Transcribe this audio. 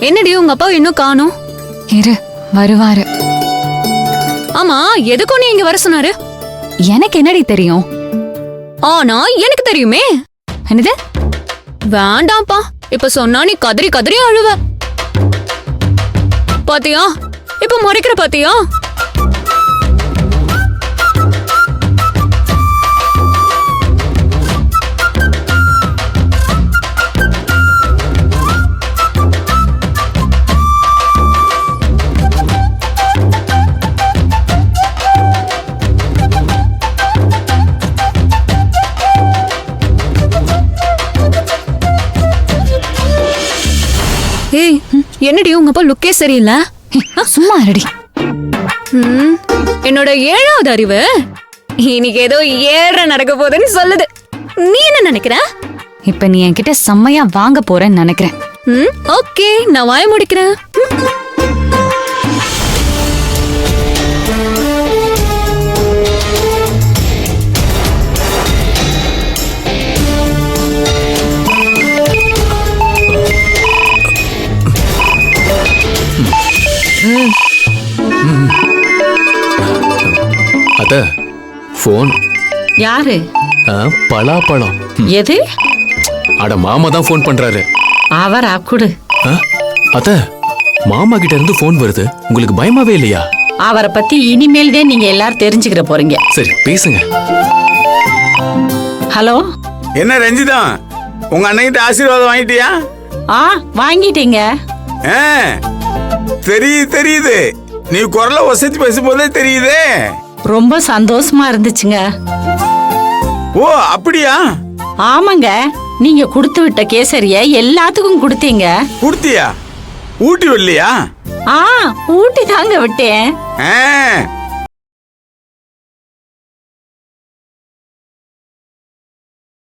என்னடி உங்க அப்பா இன்னும் காணோம்? இரு, வருவாரு. ஆமா, எதுக்கும் நீ இங்க வர சொன்னாரு? எனக்கு என்னடி தெரியும்? ஆனா எனக்கு தெரியுமே. என்னது? வேண்டாம்ப்பா, இப்ப சொன்னா நீ கதறி கதறி அழுவ. பாத்தியா, இப்ப முறைக்கிற பாத்தியா? ஏய், என்னடி உங்க அப்பா லுக்கே சரியில்லை. சும்மா இருடி. என்னோட 7வது அறிவு இன்னைக்கு ஏதோ 7 நடக்க போகுதுன்னு சொல்லுது. நீ என்ன நினைக்கிற? இப்ப நீ என்கிட்ட செம்மையா வாங்க போறேன்னு நினைக்கிறேன். ஓகே, நான் வாய முடிக்கிறேன். அத போன் யாரு? பலாப்பழம். எது? அட மாமா தான் போன் பண்றாரு. அவரா? குடு. அத மாமா கிட்ட இருந்து போன் வருது. உங்களுக்கு பயமாவே இல்லையா? அவரை பத்தி இனிமேல் தான் நீங்க எல்லாரும் தெரிஞ்சுக்கிற போறீங்க. சரி, பேசுங்க. ஹலோ. என்ன ரஞ்சிதா, உங்க அண்ணன்கிட்ட ஆசீர்வாதம் வாங்கிட்டியா? வாங்கிட்டீங்க. தெரியுது. நீ குரல வசதி பேசும்போதே தெரியுதே. ரொம்ப சந்தோஷமா இருந்துச்சுங்க. ஓ, அப்படியா? ஆமாங்க, நீங்க கொடுத்து விட்ட கேசரிய எல்லாத்துக்கும் கொடுத்தீங்க. குடுத்தியா? ஊட்டி வரலையா? ஊட்டி தாங்க விட்டேன்.